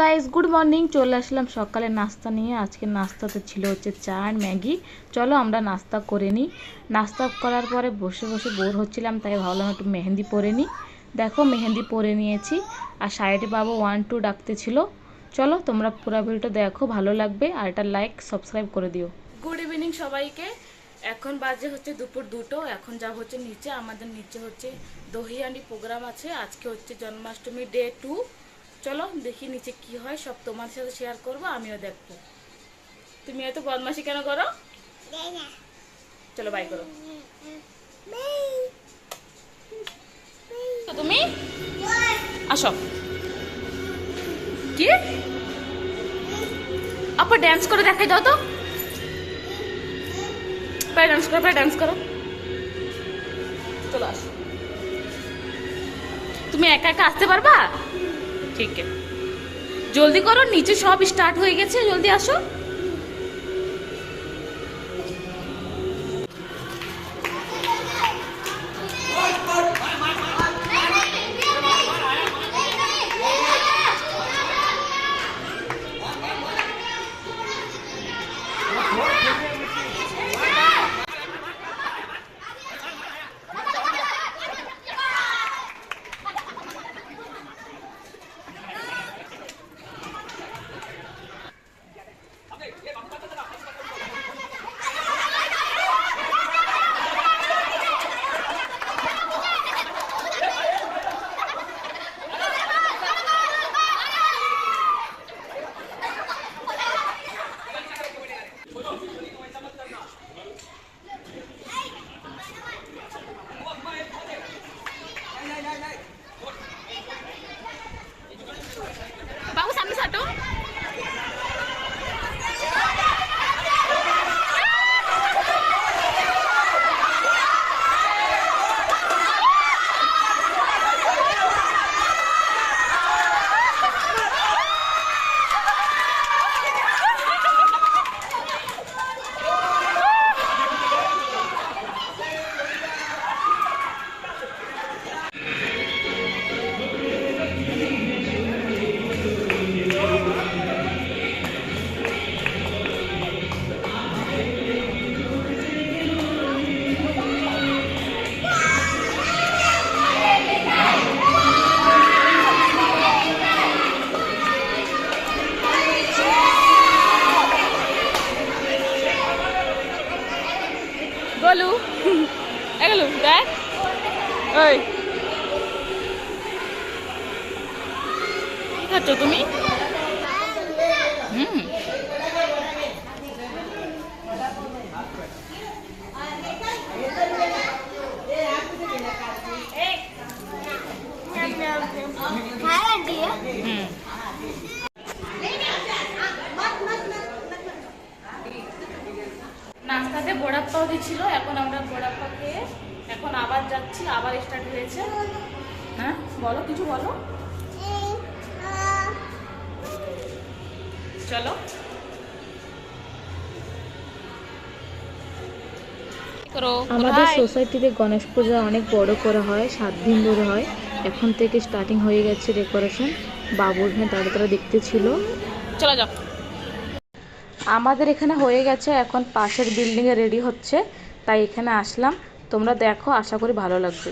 Guys, good morning. চলে আসলাম সকালে নাস্তা নিয়ে। আজকে নাস্তাতে ছিল হচ্ছে চা আর ম্যাগি। চলো আমরা নাস্তা করে নিই। নাস্তা করার পরে বসে বসে বোর হচ্ছিলাম, তাই ভাবলাম একটু মেহেন্দি পরে নিই। দেখো মেহেন্দি পরে নিয়েছি, আর সাইডে বাবু 1 2 ডাকতেছিল। চলো তোমরা পুরো ভিডিওটা দেখো, ভালো লাগবে। আর এটা লাইক সাবস্ক্রাইব করে দিও। গুড ইভিনিং সবাইকে। এখন বাজে হচ্ছে দুপুর 2টো। এখন যাব হচ্ছে নিচে। আমাদের নিচে হচ্ছে দহিহান্ডি প্রোগ্রাম আছে। আজকে হচ্ছে জন্মাষ্টমী ডে 2। চলো দেখি নিচে কি হয়, সব তোমার সাথে শেয়ার করবো, আমিও দেখবো। তুমি এত বদমাশি কেন করো? চলো বাই করো। তুমি আসো। কি আপা ডান্স করে দেখাই দাও তো। পায়ে ডান্স করো, পায়ে ডান্স করো। চলো আসো। তুমি একা একা আসতে পারবা? ঠিক আছে, জলদি করো, নিচে সব স্টার্ট হয়ে গেছে, জলদি আসো। বাবু সামনে সাটো। গোলু এগুলো দেখ। ওই কি খাচ্ছ তুমি? নাস্তাতে বড়া পাও দিচ্ছিল, এখন আমরা বড়া পাও খেয়ে এখন আবার যাচ্ছি, আবার স্টার্ট হয়েছে। হ্যাঁ বলো, কিছু বলো। চলো আমাদের সোসাইটিতে গণেশ পূজা অনেক বড় করা হয়, 7 দিন ধরে হয়। এখন থেকে স্টার্টিং হয়ে গেছে ডেকোরেশন। বাবুর হ্যাঁ তারা দেখতে ছিল। চলো যাও। আমাদের এখানে হয়ে গেছে, এখন পাশের বিল্ডিংয়ে রেডি হচ্ছে, তাই এখানে আসলাম। তোমরা দেখো, আশা করি ভালো লাগবে।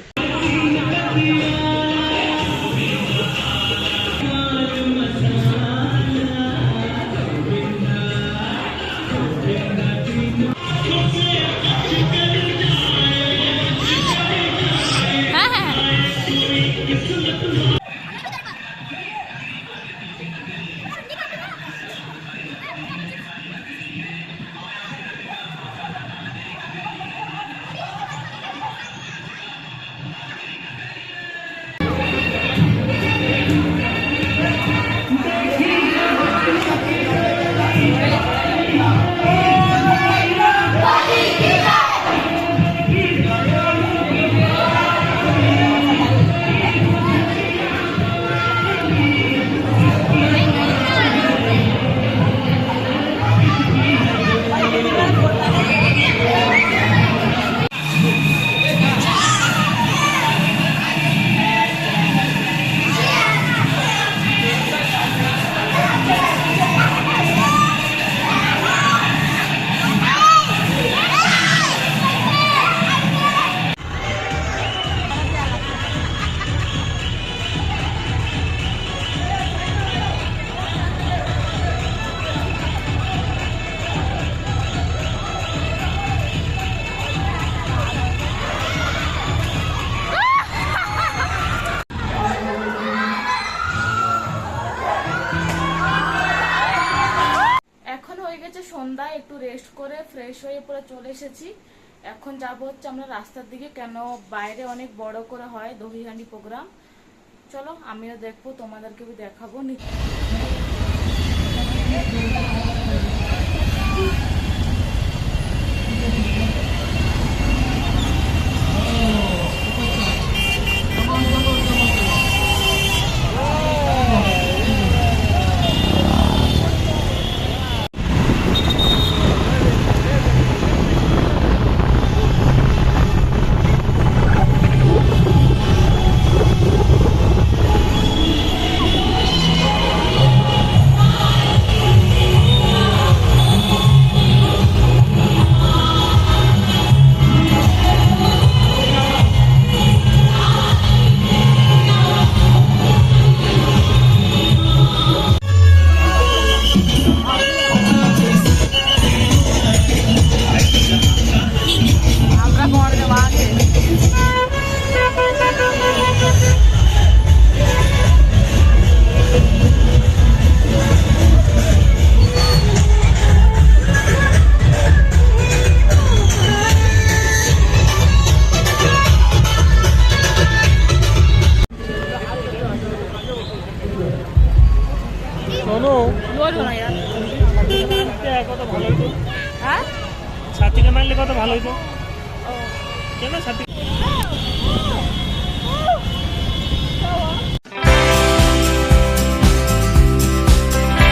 করে ফ্রেশ হয়ে পুরো চলে এসেছি। এখন যাবো হচ্ছে আমরা রাস্তার দিকে, কেন বাইরে অনেক বড় করে হয় দহিহান্ডি প্রোগ্রাম। চলো আমিও দেখবো, তোমাদেরকে দেখাবো। ছাতিটা মারলে কত ভালো হইতো। কেন ছাতি